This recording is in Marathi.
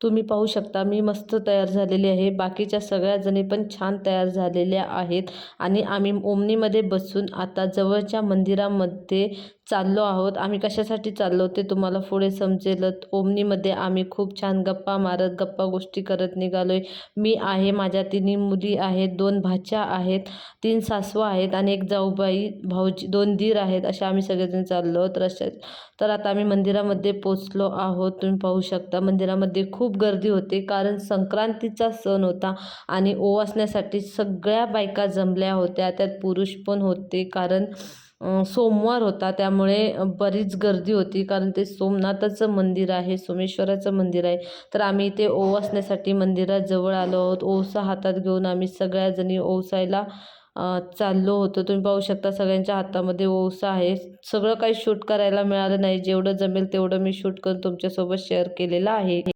तुम्ही पाहू शकता मी मस्त तयार झालेली आहे. बाकीच्या सगळ्या जणी पण छान तयार झालेल्या आहेत आणि आम्ही ओमनीमध्ये बसून आता जवळच्या मंदिरामध्ये चाललो आहोत. आम्ही कशासाठी चाललो ते तुम्हाला पुढे समजेलच. ओमनीमध्ये आम्ही खूप छान गप्पा मारत, गप्पा गोष्टी करत निघालोय. मी आहे, माझ्या 3 मुली आहेत, 2 भाच्या आहेत, 3 सासवा आहेत आणि एक जाऊबाई, भाऊजी, 2 दीर आहेत. असे आम्ही सगळेजण चाललो आहोत. तर आता आम्ही मंदिरामध्ये पोचलो आहोत. तुम्ही पाहू शकता मंदिरामध्ये खूप गर्दी होती, कारण संक्रांतीचा सण होता आणि ओवासण्यासाठी सगळ्या बायका जमल्या होत्या. त्यात पुरुष पण होते, कारण सोमवार होता, त्यामुळे बरीच गर्दी होती. कारण ते सोमनाथाचं मंदिर आहे, सोमेश्वराचं मंदिर आहे. तर आम्ही इथे ओवासण्यासाठी मंदिराजवळ आलो आहोत. ओवसा हातात घेऊन आम्ही सगळ्याजणी ओवसायला चाललो होतो. तुम्ही पाहू शकता सगळ्यांच्या हातामध्ये ओवसा आहे. सगळं काही शूट करायला मिळालं नाही. जेवढं जमेल तेवढं मी शूट करून तुमच्यासोबत शेअर केलेलं आहे.